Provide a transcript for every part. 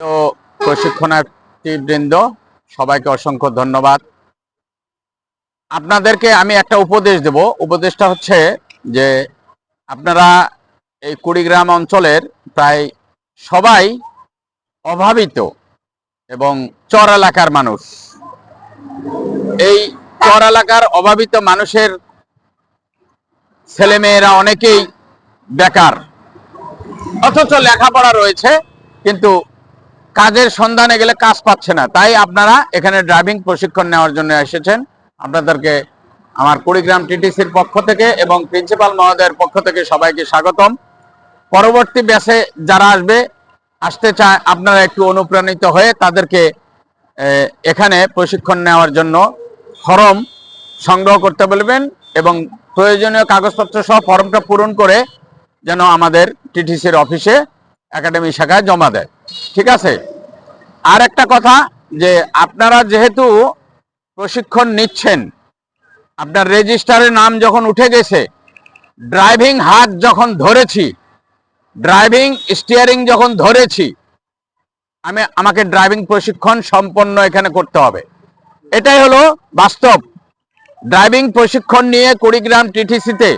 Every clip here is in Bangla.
তো প্রশিক্ষণার্থীবৃন্দ সবাইকে অসংখ্য ধন্যবাদ। আপনাদেরকে আমি একটা উপদেশ দেব। উপদেশটা হচ্ছে যে আপনারা এই কুড়িগ্রাম অঞ্চলের প্রায় সবাই অভাবিত এবং চর এলাকার মানুষ। এই চর এলাকার অভাবিত মানুষের ছেলেমেয়েরা অনেকেই বেকার, অথচ লেখাপড়া রয়েছে কিন্তু কাজের সন্ধানে গেলে কাজ পাচ্ছে না। তাই আপনারা এখানে ড্রাইভিং প্রশিক্ষণ নেওয়ার জন্য এসেছেন। আপনাদেরকে আমার কুড়িগ্রাম টিটিসির পক্ষ থেকে এবং প্রিন্সিপাল মহোদয়ের পক্ষ থেকে সবাইকে স্বাগতম। পরবর্তী ব্যাচে যারা আসতে চায় আপনারা একটু অনুপ্রাণিত হয়ে তাদেরকে এখানে প্রশিক্ষণ নেওয়ার জন্য ফর্ম সংগ্রহ করতে বলবেন এবং প্রয়োজনীয় কাগজপত্র সহ ফর্মটা পূরণ করে যেন আমাদের টিটিসির অফিসে একাডেমি শাখায় জমা দেয়। ঠিক আছে? আর একটা কথা, যে আপনারা যেহেতু প্রশিক্ষণ নিচ্ছেন, আপনার রেজিস্টারের নাম যখন উঠে গেছে, ড্রাইভিং হাত যখন ধরেছি, ড্রাইভিং স্টিয়ারিং যখন ধরেছি, আমাকে ড্রাইভিং প্রশিক্ষণ সম্পন্ন এখানে করতে হবে। এটাই হলো বাস্তব। ড্রাইভিং প্রশিক্ষণ নিয়ে কুড়িগ্রাম টিটিসিতে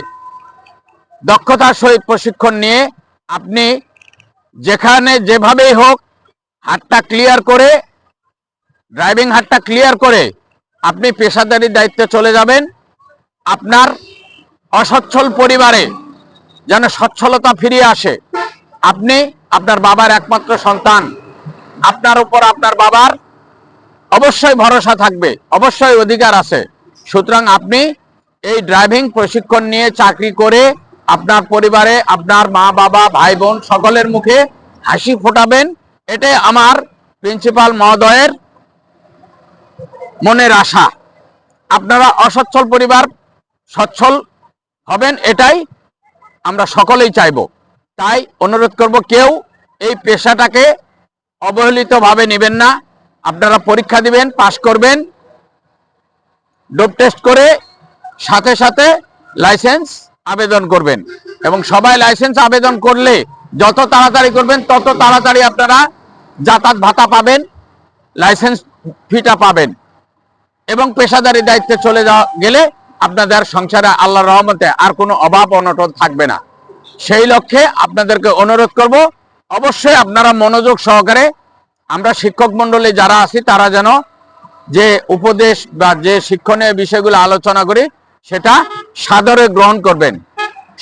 দক্ষতার সহিত প্রশিক্ষণ নিয়ে আপনি যেখানে যেভাবেই হোক হাতটা ক্লিয়ার করে, ড্রাইভিং হাতটা ক্লিয়ার করে আপনি পেশাদারি দায়িত্বে চলে যাবেন। আপনার অসচ্ছল পরিবারে যেন সচ্ছলতা ফিরিয়ে আসে। আপনি আপনার বাবার একমাত্র সন্তান, আপনার উপর আপনার বাবার অবশ্যই ভরসা থাকবে, অবশ্যই অধিকার আছে। সুতরাং আপনি এই ড্রাইভিং প্রশিক্ষণ নিয়ে চাকরি করে আপনার পরিবারে আপনার মা বাবা ভাই বোন সকলের মুখে হাসি ফোটাবেন। এটাই আমার প্রিন্সিপাল মহোদয়ের মনের আশা। আপনারা অসচ্ছল পরিবার সচ্ছল হবেন, এটাই আমরা সকলেই চাইব। তাই অনুরোধ করব, কেউ এই পেশাটাকে অবহেলিতভাবে নেবেন না। আপনারা পরীক্ষা দিবেন, পাশ করবেন, ডোপ টেস্ট করে সাথে সাথে লাইসেন্স আবেদন করবেন। এবং সবাই লাইসেন্স আবেদন করলে যত তাড়াতাড়ি করবেন তত তাড়াতাড়ি আপনারা যাতায়াত ভাতা পাবেন, লাইসেন্স ফিটা পাবেন এবং পেশাদারি দায়িত্বে চলে গেলে আপনাদের সংসারে আল্লাহর রহমতে আর কোনো অভাব অনটন থাকবে না। সেই লক্ষ্যে আপনাদেরকে অনুরোধ করব, অবশ্যই আপনারা মনোযোগ সহকারে, আমরা শিক্ষক মণ্ডলী যারা আছি তারা যেন যে উপদেশ বা যে শিক্ষণীয় বিষয়গুলো আলোচনা করি সেটা সাদরে গ্রহণ করবেন।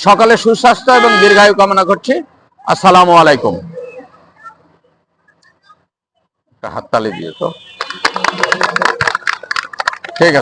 সকলে সুস্বাস্থ্য এবং দীর্ঘায়ু কামনা করছি। আসসালামু আলাইকুম। হাততালি দিয়ে তো ঠিক আছে।